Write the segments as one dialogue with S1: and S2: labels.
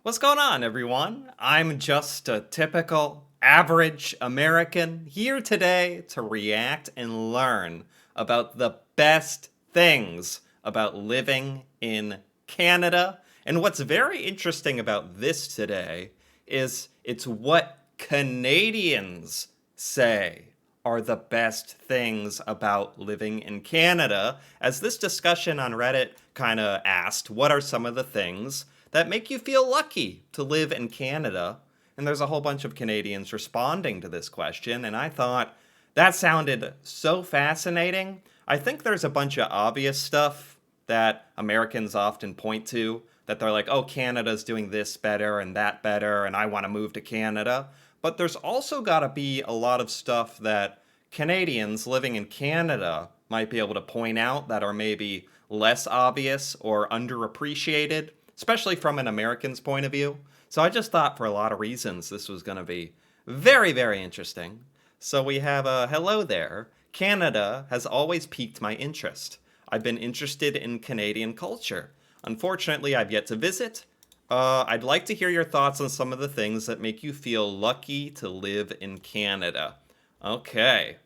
S1: What's going on, everyone? I'm just a typical, average American here today to react and learn about the best things about living in Canada. And what's very interesting about this today is it's what Canadians say are the best things about living in Canada. As this discussion on Reddit kind of asked, what are some of the things that make you feel lucky to live in Canada? And there's a whole bunch of Canadians responding to this question, and I thought that sounded so fascinating. I think there's a bunch of obvious stuff that Americans often point to that they're like, oh, Canada's doing this better and that better, and I want to move to Canada. But there's also got to be a lot of stuff that Canadians living in Canada might be able to point out that are maybe less obvious or underappreciated, especially from an American's point of view. So I just thought for a lot of reasons this was going to be very, very interesting. So we have a hello there. Canada has always piqued my interest. I've been interested in Canadian culture. Unfortunately, I've yet to visit. I'd like to hear your thoughts on some of the things that make you feel lucky to live in Canada. Okay,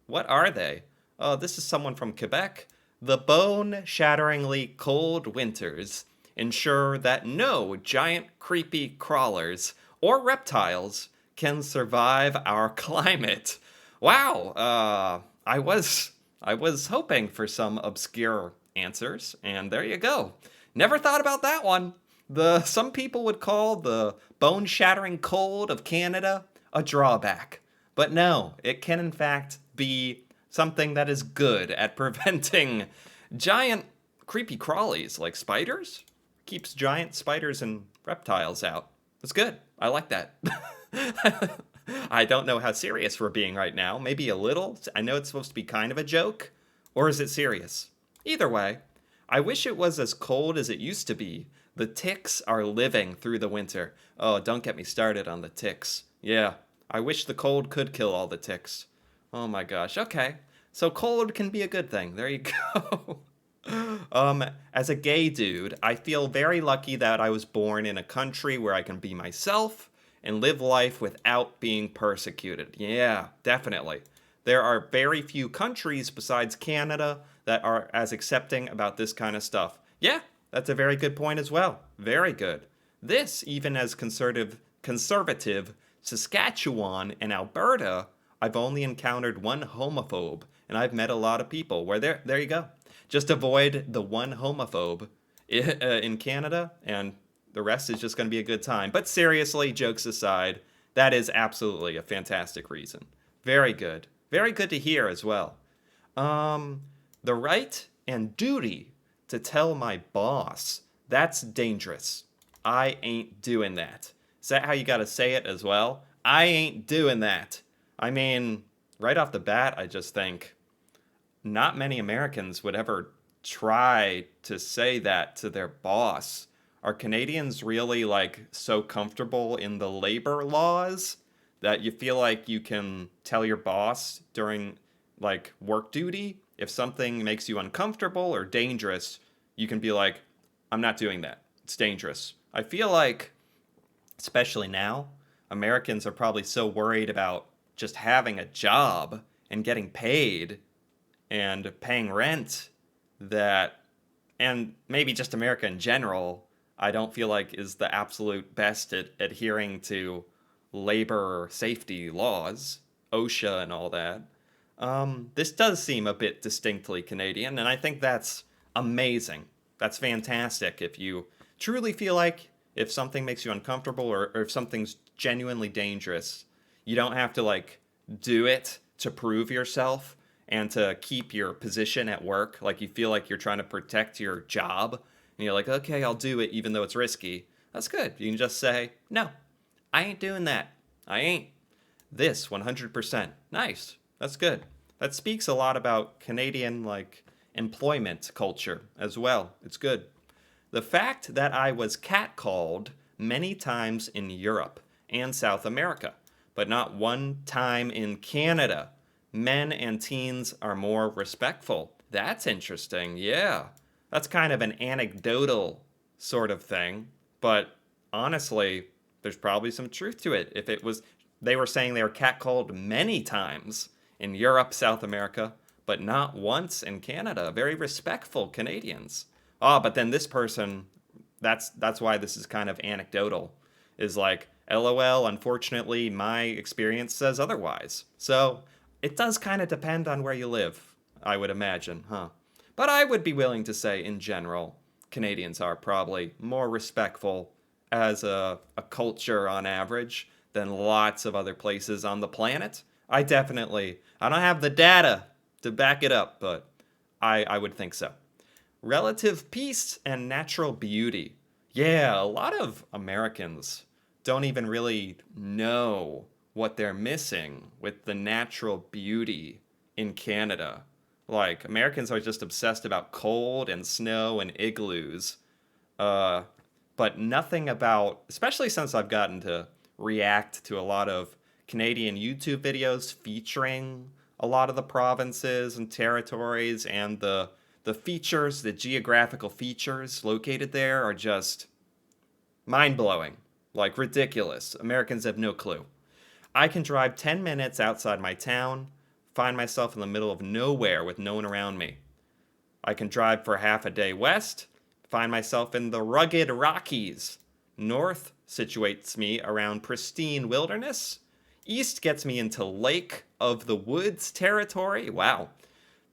S1: what are they? This is someone from Quebec. The bone shatteringly cold winters ensure that no giant creepy crawlers or reptiles can survive our climate. Wow, I was hoping for some obscure answers, and there you go. Never thought about that one. The some people would call the bone-shattering cold of Canada a drawback. But no, it can in fact be something that is good at preventing giant creepy crawlies like spiders. Keeps giant spiders and reptiles out. That's good. I like that. I don't know how serious we're being right now. Maybe a little. I know it's supposed to be kind of a joke. Or is it serious? Either way, I wish it was as cold as it used to be. The ticks are living through the winter. Oh, don't get me started on the ticks. Yeah, I wish the cold could kill all the ticks. Oh my gosh. Okay. So cold can be a good thing. There you go. As a gay dude, I feel very lucky that I was born in a country where I can be myself and live life without being persecuted. Yeah, definitely. There are very few countries besides Canada that are as accepting about this kind of stuff. Yeah, that's a very good point as well. Very good. This, even as conservative Saskatchewan and Alberta, I've only encountered one homophobe, and I've met a lot of people where there you go. Just avoid the one homophobe in Canada, and the rest is just going to be a good time. But seriously, jokes aside, that is absolutely a fantastic reason. Very good. Very good to hear as well. The right and duty to tell my boss. That's dangerous. I ain't doing that. Is that how you gotta say it as well? I ain't doing that. I mean, right off the bat, I just think not many Americans would ever try to say that to their boss. Are Canadians really like so comfortable in the labor laws that you feel like you can tell your boss during like work duty if something makes you uncomfortable or dangerous, you can be like, I'm not doing that. It's dangerous. I feel like, especially now, Americans are probably so worried about just having a job and getting paid and paying rent that, and maybe just America in general, I don't feel like is the absolute best at adhering to labor safety laws, OSHA and all that. This does seem a bit distinctly Canadian, and I think that's amazing. That's fantastic. If you truly feel like if something makes you uncomfortable or if something's genuinely dangerous, you don't have to like do it to prove yourself and to keep your position at work. Like you feel like you're trying to protect your job and you're like, okay, I'll do it even though it's risky. That's good. You can just say, no, I ain't doing that. I ain't. This 100%. Nice. That's good. That speaks a lot about Canadian like employment culture as well. It's good. The fact that I was catcalled many times in Europe and South America, but not one time in Canada. Men and teens are more respectful. That's interesting. Yeah. That's kind of an anecdotal sort of thing, but honestly, there's probably some truth to it. If it was, they were saying they were catcalled many times in Europe, South America, but not once in Canada. Very respectful Canadians. Ah, but then this person, that's why this is kind of anecdotal, is like, LOL, unfortunately, my experience says otherwise. So it does kind of depend on where you live, I would imagine, huh? But I would be willing to say, in general, Canadians are probably more respectful as a culture on average than lots of other places on the planet. I don't have the data to back it up, but I would think so. Relative peace and natural beauty. Yeah, a lot of Americans don't even really know what they're missing with the natural beauty in Canada. Like, Americans are just obsessed about cold and snow and igloos, uh, but nothing about, especially since I've gotten to react to a lot of Canadian YouTube videos featuring a lot of the provinces and territories, and the features, the geographical features located there are just mind blowing, like ridiculous. Americans have no clue. I can drive 10 minutes outside my town, find myself in the middle of nowhere with no one around me. I can drive for half a day west, find myself in the rugged Rockies. North situates me around pristine wilderness. East gets me into Lake of the Woods territory. Wow.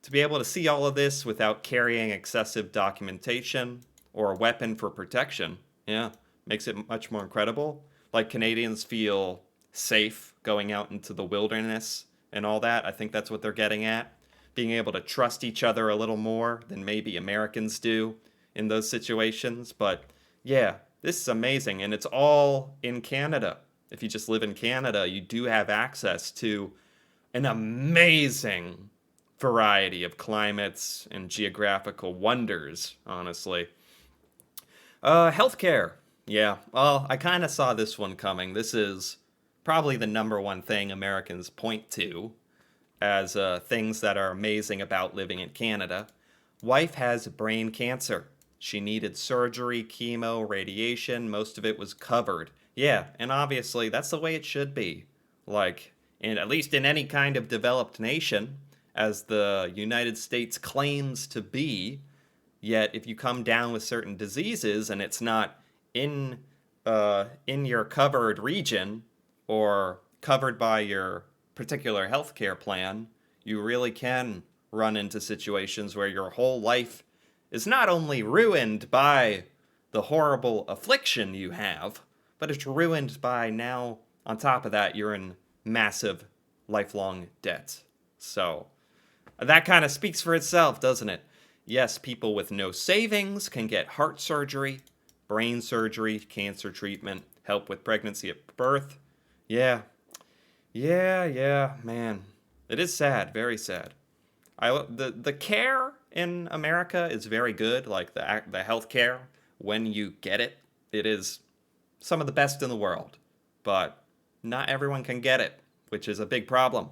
S1: To be able to see all of this without carrying excessive documentation or a weapon for protection, yeah, makes it much more incredible. Like, Canadians feel safe going out into the wilderness and all that. I think that's what they're getting at. Being able to trust each other a little more than maybe Americans do in those situations. But yeah, this is amazing. And it's all in Canada. If you just live in Canada, you do have access to an amazing variety of climates and geographical wonders, honestly. Healthcare. Yeah, well, I kind of saw this one coming. This is probably the number one thing Americans point to as things that are amazing about living in Canada. Wife has brain cancer. She needed surgery, chemo, radiation. Most of it was covered. Yeah, and obviously that's the way it should be. Like, at least in any kind of developed nation, as the United States claims to be. Yet, if you come down with certain diseases and it's not in in your covered region or covered by your particular healthcare plan, you really can run into situations where your whole life is not only ruined by the horrible affliction you have, but it's ruined by, now, on top of that, you're in massive lifelong debt. So, that kind of speaks for itself, doesn't it? Yes, people with no savings can get heart surgery, brain surgery, cancer treatment, help with pregnancy at birth. Yeah, yeah, man. It is sad, very sad. The care in America is very good, like the health care when you get it. It is some of the best in the world, but not everyone can get it, which is a big problem.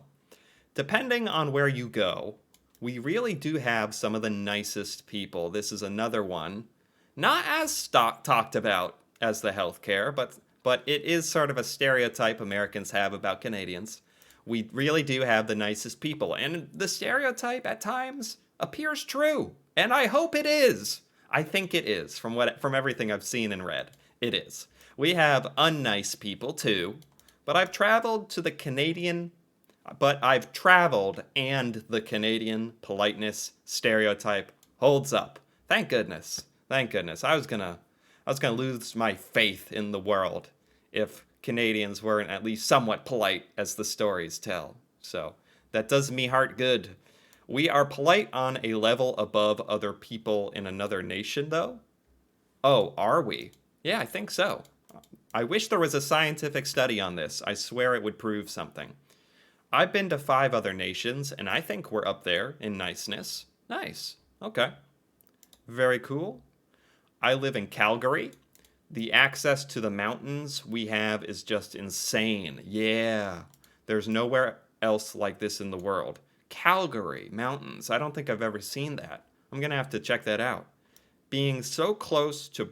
S1: Depending on where you go, we really do have some of the nicest people. This is another one, not as talked about as the healthcare, but it is sort of a stereotype Americans have about Canadians. We really do have the nicest people, and the stereotype at times appears true, and I hope it is. I think it is from everything I've seen and read. It is. We have unnice people too, but I've traveled and the Canadian politeness stereotype holds up. Thank goodness. Thank goodness. I was gonna lose my faith in the world if Canadians weren't at least somewhat polite, as the stories tell. So that does me heart good. We are polite on a level above other people in another nation, though. Oh, are we? Yeah, I think so. I wish there was a scientific study on this. I swear it would prove something. I've been to 5 other nations, and I think we're up there in niceness. Nice. Okay. Very cool. I live in Calgary. The access to the mountains we have is just insane. Yeah. There's nowhere else like this in the world. Calgary, mountains. I don't think I've ever seen that. I'm going to have to check that out. Being so close to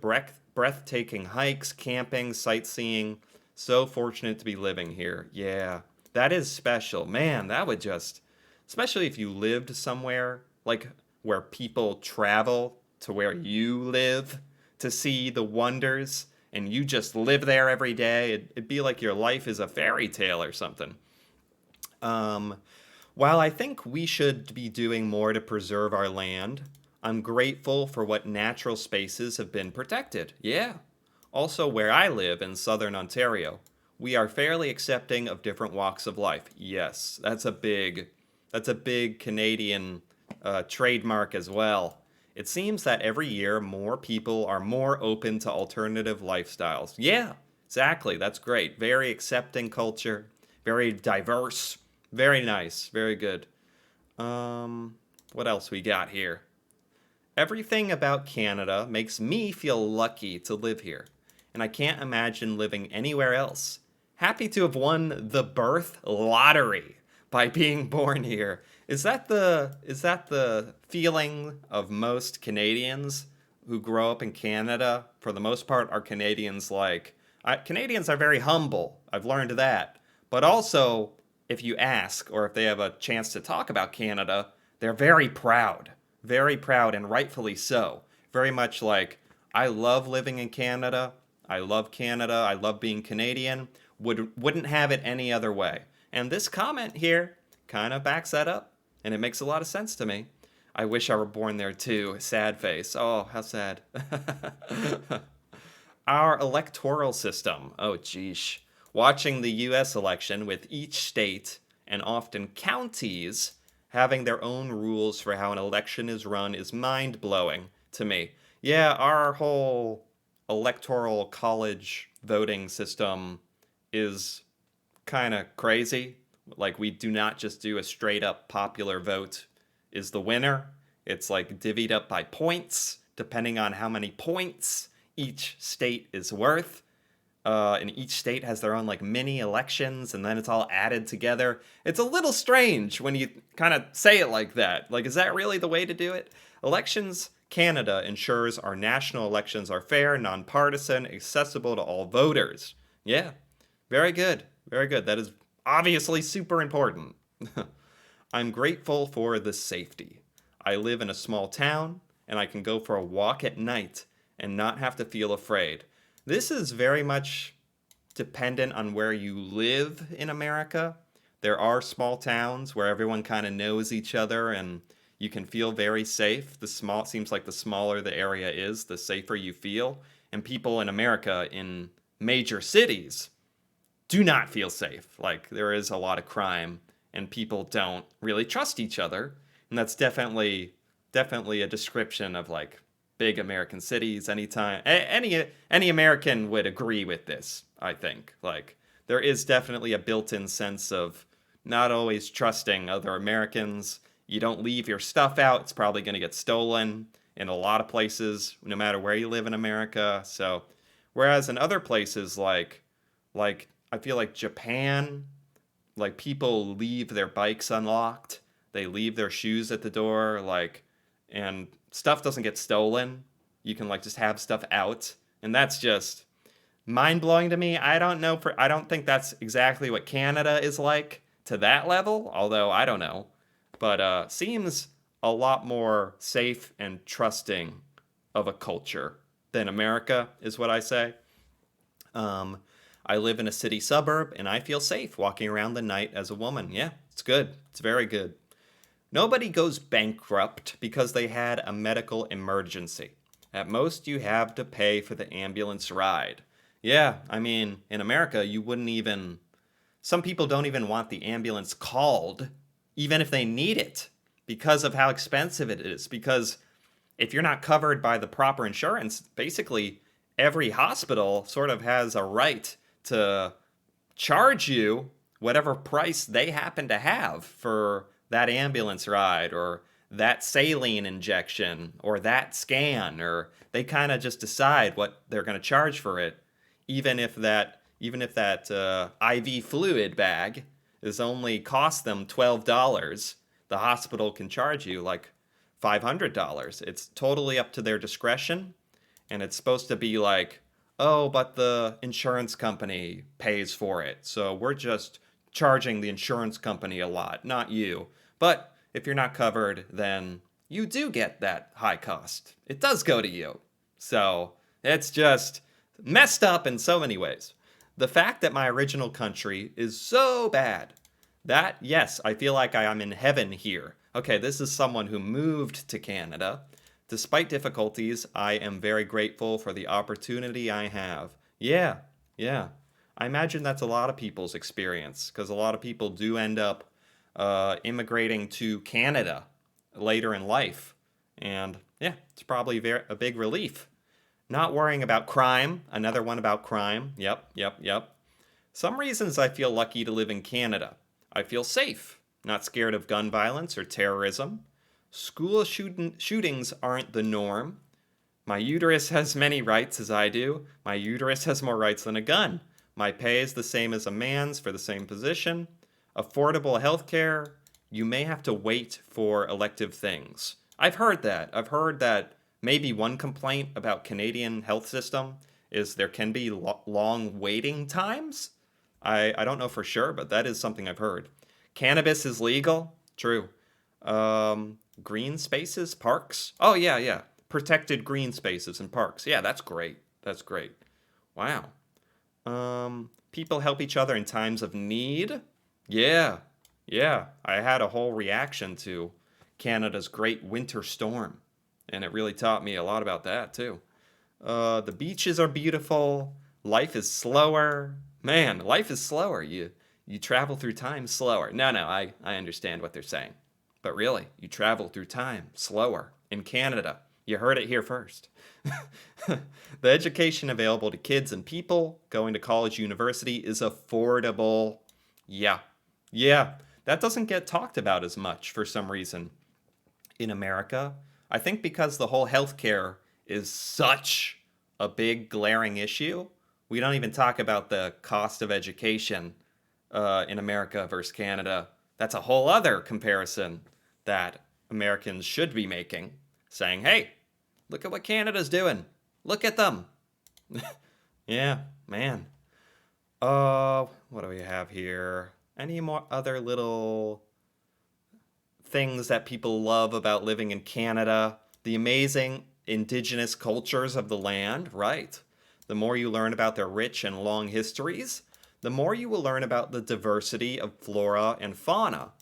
S1: breathtaking hikes, camping, sightseeing. So fortunate to be living here. Yeah, that is special. Man, that would just, especially if you lived somewhere like where people travel to where you live to see the wonders and you just live there every day. It'd be like your life is a fairy tale or something. Um, while I think we should be doing more to preserve our land, I'm grateful for what natural spaces have been protected. Yeah. Also, where I live in southern Ontario, we are fairly accepting of different walks of life. Yes, that's a big Canadian trademark as well. It seems that every year more people are more open to alternative lifestyles. Yeah, exactly. That's great. Very accepting culture, very diverse, very nice, very good. What else we got here? Everything about Canada makes me feel lucky to live here, and I can't imagine living anywhere else. Happy to have won the birth lottery by being born here. Is that the feeling of most Canadians who grow up in Canada? For the most part, are Canadians Canadians are very humble. I've learned that. But also, if you ask or if they have a chance to talk about Canada, they're very proud. Very proud and rightfully so. Very much like, I love living in Canada. I love Canada. I love being Canadian. Wouldn't have it any other way. And this comment here kind of backs that up, and it makes a lot of sense to me. I wish I were born there too. Sad face. Oh, how sad. Our electoral system. Oh, geesh. Watching the US election with each state and often counties having their own rules for how an election is run is mind blowing to me. Yeah, our whole electoral college voting system is kind of crazy. Like, we do not just do a straight up popular vote is the winner. It's like divvied up by points, depending on how many points each state is worth. And each state has their own like mini elections, and then it's all added together. It's a little strange when you kind of say it like that. Like, is that really the way to do it? Elections Canada ensures our national elections are fair, nonpartisan, accessible to all voters. Yeah, very good. Very good. That is obviously super important. I'm grateful for the safety. I live in a small town, and I can go for a walk at night and not have to feel afraid. This is very much dependent on where you live in America. There are small towns where everyone kind of knows each other and you can feel very safe. It seems like the smaller the area is, the safer you feel. And people in America in major cities do not feel safe. Like, there is a lot of crime and people don't really trust each other. And that's definitely a description of like big American cities. Any American would agree with this, I think. Like, there is definitely a built-in sense of not always trusting other Americans. You don't leave your stuff out, it's probably going to get stolen in a lot of places, no matter where you live in America. So, whereas in other places like I feel like Japan, like, people leave their bikes unlocked, they leave their shoes at the door, like, and stuff doesn't get stolen. You can like just have stuff out, and that's just mind blowing to me. I don't think that's exactly what Canada is like to that level, although I don't know. But seems a lot more safe and trusting of a culture than America is what I say. Um, I live in a city suburb and I feel safe walking around the night as a woman. Yeah, it's good. It's very good. Nobody goes bankrupt because they had a medical emergency. At most, you have to pay for the ambulance ride. Yeah, I mean, in America, you wouldn't even. Some people don't even want the ambulance called, even if they need it, because of how expensive it is. Because if you're not covered by the proper insurance, basically every hospital sort of has a right to charge you whatever price they happen to have for that ambulance ride or that saline injection or that scan, or they kind of just decide what they're going to charge for it, even if that IV fluid bag is only cost them $12, the hospital can charge you like $500. It's totally up to their discretion, And it's supposed to be like, oh, but the insurance company pays for it. So we're just charging the insurance company a lot, not you. But if you're not covered, then you do get that high cost. It does go to you. So it's just messed up in so many ways. The fact that my original country is so bad that, yes, I feel like I am in heaven here. Okay, this is someone who moved to Canada. Despite difficulties, I am very grateful for the opportunity I have. Yeah, yeah. I imagine that's a lot of people's experience because a lot of people do end up immigrating to Canada later in life. And yeah, it's probably a big relief. Not worrying about crime. Another one about crime. Yep, yep, yep. Some reasons I feel lucky to live in Canada. I feel safe, not scared of gun violence or terrorism. School shootings aren't the norm. My uterus has many rights as I do. My uterus has more rights than a gun. My pay is the same as a man's for the same position. Affordable health care. You may have to wait for elective things. I've heard that. I've heard that maybe one complaint about Canadian health system is there can be long waiting times. I don't know for sure, but that is something I've heard. Cannabis is legal. True. Green spaces, parks. Oh, yeah, yeah. Protected green spaces and parks. Yeah, that's great. That's great. Wow. People help each other in times of need. Yeah, yeah. I had a whole reaction to Canada's great winter storm, and it really taught me a lot about that, too. The beaches are beautiful. Life is slower. Man, life is slower. You travel through time slower. No, I understand what they're saying. But really, you travel through time slower in Canada. You heard it here first. The education available to kids and people going to college, university is affordable. Yeah. Yeah. That doesn't get talked about as much for some reason in America. I think because the whole healthcare is such a big glaring issue, we don't even talk about the cost of education in America versus Canada. That's a whole other comparison that Americans should be making, saying, hey, look at what Canada's doing. Look at them. Yeah, man. What do we have here? Any more other little things that people love about living in Canada? The amazing indigenous cultures of the land, right? The more you learn about their rich and long histories, the more you will learn about the diversity of flora and fauna,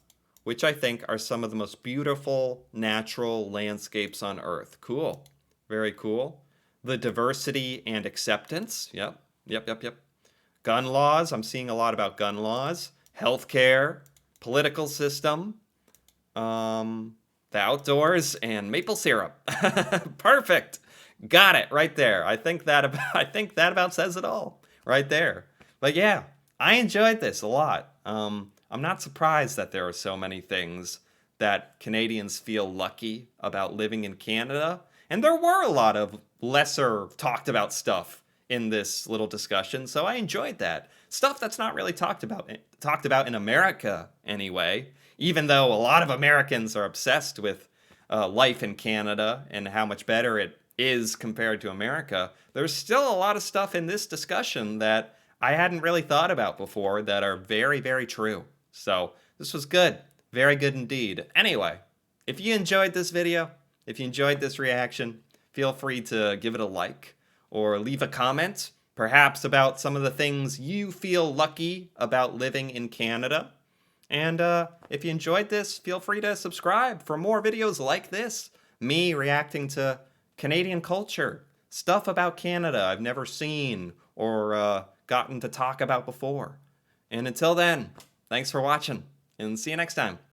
S1: which I think are some of the most beautiful natural landscapes on Earth. Cool. Very cool. The diversity and acceptance. Yep, yep, yep, yep. Gun laws. I'm seeing a lot about gun laws. Healthcare, political system, the outdoors, and maple syrup. Perfect. Got it right there. I think that about says it all right there. But yeah, I enjoyed this a lot. I'm not surprised that there are so many things that Canadians feel lucky about living in Canada. And there were a lot of lesser talked about stuff in this little discussion, so I enjoyed that. Stuff that's not really talked about in America anyway, even though a lot of Americans are obsessed with life in Canada and how much better it is compared to America. There's still a lot of stuff in this discussion that I hadn't really thought about before that are very, very true. So this was good. Very good indeed. Anyway, if you enjoyed this video, if you enjoyed this reaction, feel free to give it a like or leave a comment, perhaps about some of the things you feel lucky about living in Canada. And if you enjoyed this, feel free to subscribe for more videos like this. Me reacting to Canadian culture, stuff about Canada I've never seen or gotten to talk about before. And until then, thanks for watching, and see you next time.